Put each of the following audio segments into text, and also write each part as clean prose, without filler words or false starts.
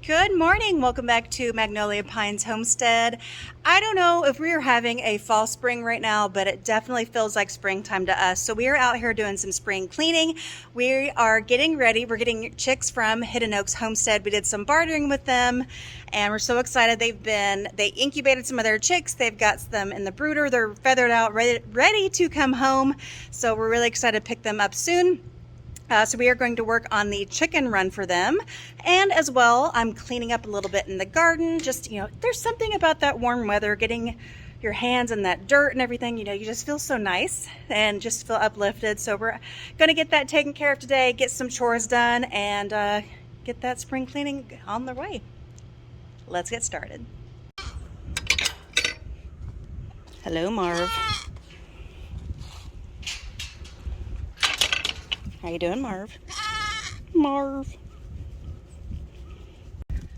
Good morning. Welcome back to Magnolia Pines Homestead. I don't know if we are having a fall spring right now, but it definitely feels like springtime to us. So we are out here doing some spring cleaning. We are getting ready. We're getting chicks from Hidden Oaks Homestead. We did some bartering with them and we're so excited. They incubated some of their chicks. They've got them in the brooder. They're feathered out, ready to come home. So we're really excited to pick them up soon. So we are going to work on the chicken run for them. And as well, I'm cleaning up a little bit in the garden. Just, there's something about that warm weather, getting your hands in that dirt and everything, you just feel so nice and just feel uplifted. So we're going to get that taken care of today, get some chores done, and get that spring cleaning on the way. Let's get started. Hello, Marv. How you doing, Marv? Marv.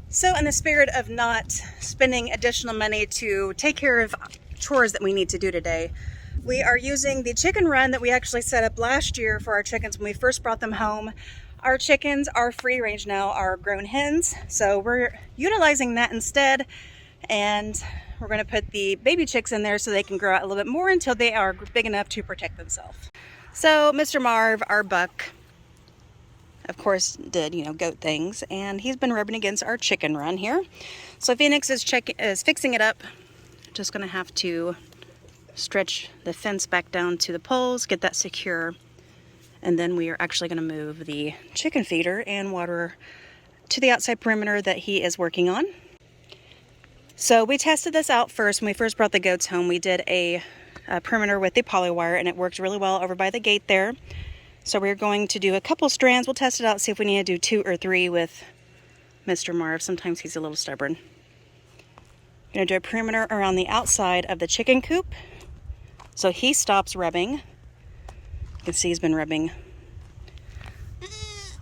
So in the spirit of not spending additional money to take care of chores that we need to do today, we are using the chicken run that we actually set up last year for our chickens when we first brought them home. Our chickens are free range now, are grown hens, so we're utilizing that instead, and we're going to put the baby chicks in there so they can grow out a little bit more until they are big enough to protect themselves. So Mr. Marv, our buck, of course, did, goat things, and he's been rubbing against our chicken run here. So Phoenix is fixing it up. Just going to have to stretch the fence back down to the poles, get that secure, and then we are actually going to move the chicken feeder and water to the outside perimeter that he is working on. So we tested this out first. When we first brought the goats home, we did a perimeter with the poly wire, and it worked really well over by the gate there. So we're going to do a couple strands. We'll test it out, see if we need to do 2 or 3 with Mr. Marv. Sometimes he's a little stubborn. I'm going to do a perimeter around the outside of the chicken coop so he stops rubbing. You can see he's been rubbing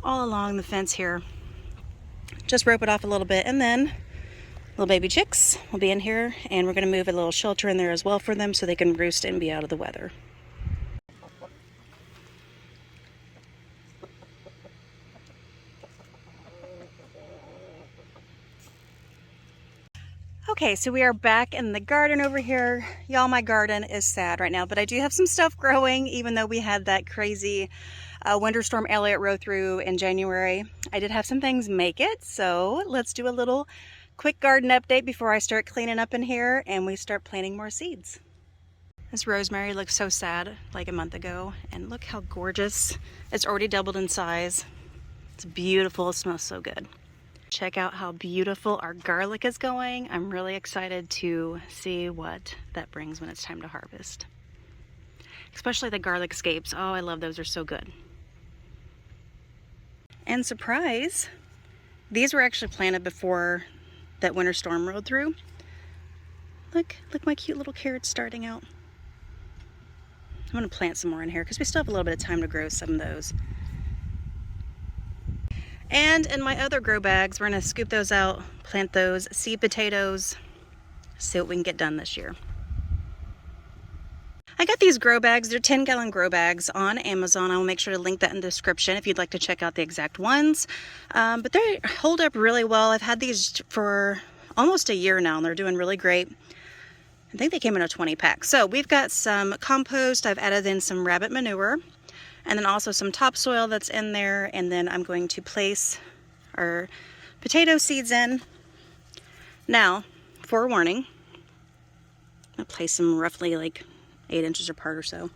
all along the fence here. Just rope it off a little bit, and then little baby chicks will be in here, and we're going to move a little shelter in there as well for them so they can roost and be out of the weather. Okay, so we are back in the garden over here. Y'all, my garden is sad right now, but I do have some stuff growing, even though we had that crazy winter storm Elliott roll through in January. I did have some things make it, so let's do a little quick garden update before I start cleaning up in here and we start planting more seeds. This rosemary looked so sad like a month ago, and look how gorgeous. It's already doubled in size. It's beautiful. It smells so good. Check out how beautiful our garlic is going. I'm really excited to see what that brings when it's time to harvest. Especially the garlic scapes. Oh, I love those. They're so good. And surprise, these were actually planted before that winter storm rolled through. Look my cute little carrots starting out. I'm going to plant some more in here because we still have a little bit of time to grow some of those. And in my other grow bags, we're going to scoop those out, plant those seed potatoes, see what we can get done this year. I got these grow bags. They're 10-gallon grow bags on Amazon. I will make sure to link that in the description if you'd like to check out the exact ones. But they hold up really well. I've had these for almost a year now, and they're doing really great. I think they came in a 20-pack. So we've got some compost. I've added in some rabbit manure, and then also some topsoil that's in there. And then I'm going to place our potato seeds in. Now, forewarning, I'm going to place them roughly like 8 inches apart or so.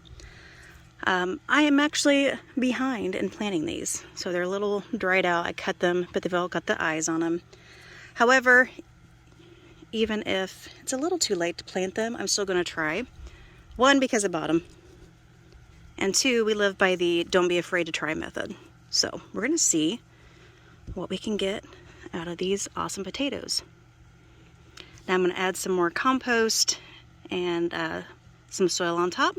I am actually behind in planting these, so they're a little dried out. I cut them, but they've all got the eyes on them. However, even if it's a little too late to plant them, I'm still going to try. 1, because I bought them, and 2, we live by the don't be afraid to try method. So we're going to see what we can get out of these awesome potatoes. Now I'm going to add some more compost and some soil on top,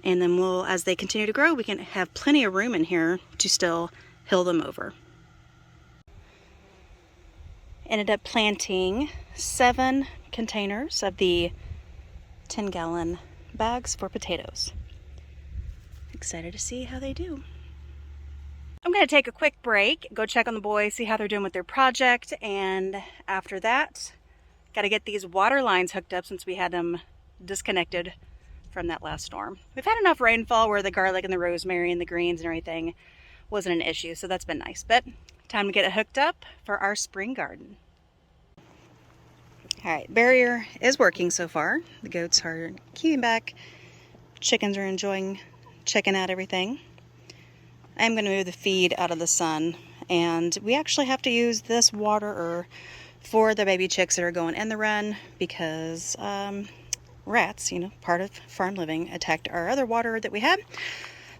and then as they continue to grow, we can have plenty of room in here to still hill them over. Ended up planting 7 containers of the 10-gallon bags for potatoes. Excited to see how they do. I'm going to take a quick break, go check on the boys, see how they're doing with their project, and after that, got to get these water lines hooked up since we had them disconnected from that last storm. We've had enough rainfall where the garlic and the rosemary and the greens and everything wasn't an issue, so that's been nice. But time to get it hooked up for our spring garden. All right, barrier is working so far. The goats are keeping back. Chickens are enjoying checking out everything. I'm going to move the feed out of the sun, and we actually have to use this waterer for the baby chicks that are going in the run because rats, you know, part of farm living, attacked our other waterer that we had.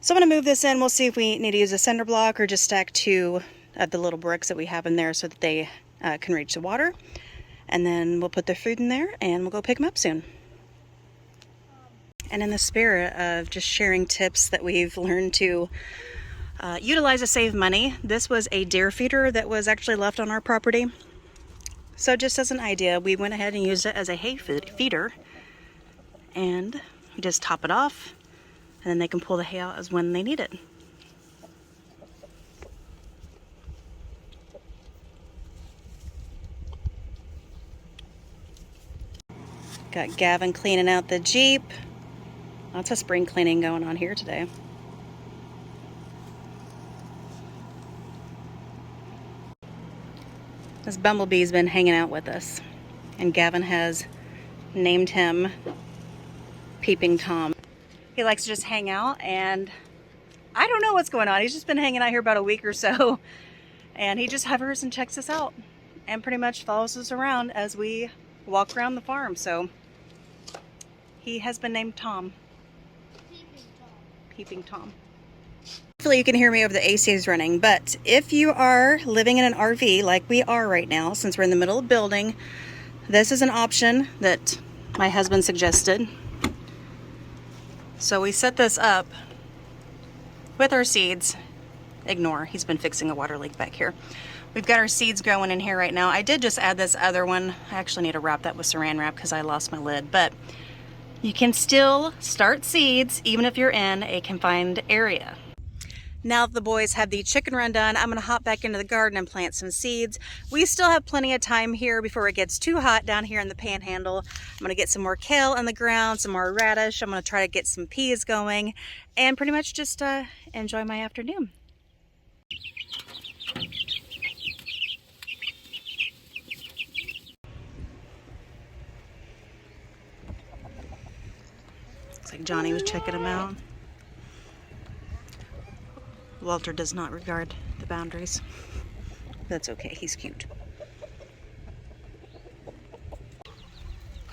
So I'm going to move this in. We'll see if we need to use a cinder block or just stack 2 of the little bricks that we have in there so that they can reach the water. And then we'll put their food in there and we'll go pick them up soon. And in the spirit of just sharing tips that we've learned to utilize to save money, this was a deer feeder that was actually left on our property. So just as an idea, we went ahead and used it as a hay feeder, and we just top it off, and then they can pull the hay out as when they need it. Got Gavin cleaning out the Jeep. Lots of spring cleaning going on here today. This bumblebee's been hanging out with us, and Gavin has named him Peeping Tom. He likes to just hang out, and I don't know what's going on. He's just been hanging out here about a week or so, and he just hovers and checks us out and pretty much follows us around as we walk around the farm. So he has been named Tom. Peeping Tom. Hopefully you can hear me over the AC is running, but if you are living in an RV like we are right now, since we're in the middle of building, this is an option that my husband suggested. So we set this up with our seeds. Ignore, he's been fixing a water leak back here. We've got our seeds growing in here right now. I did just add this other one. I actually need to wrap that with saran wrap because I lost my lid, but you can still start seeds even if you're in a confined area. Now that the boys have the chicken run done, I'm going to hop back into the garden and plant some seeds. We still have plenty of time here before it gets too hot down here in the panhandle. I'm going to get some more kale in the ground, some more radish. I'm going to try to get some peas going and pretty much just enjoy my afternoon. Looks like Johnny was checking them out. Walter does not regard the boundaries. That's okay, he's cute.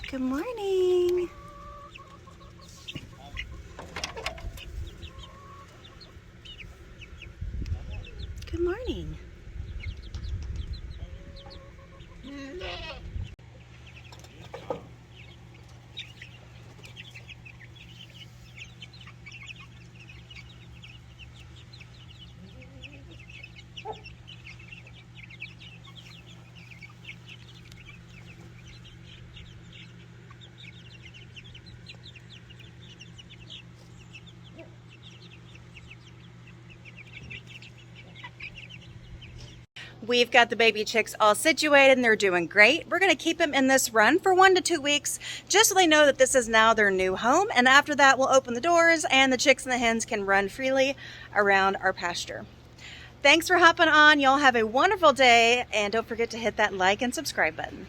Good morning. Good morning. We've got the baby chicks all situated and they're doing great. We're going to keep them in this run for 1 to 2 weeks just so they know that this is now their new home. And after that, we'll open the doors and the chicks and the hens can run freely around our pasture. Thanks for hopping on. Y'all have a wonderful day, and don't forget to hit that like and subscribe button.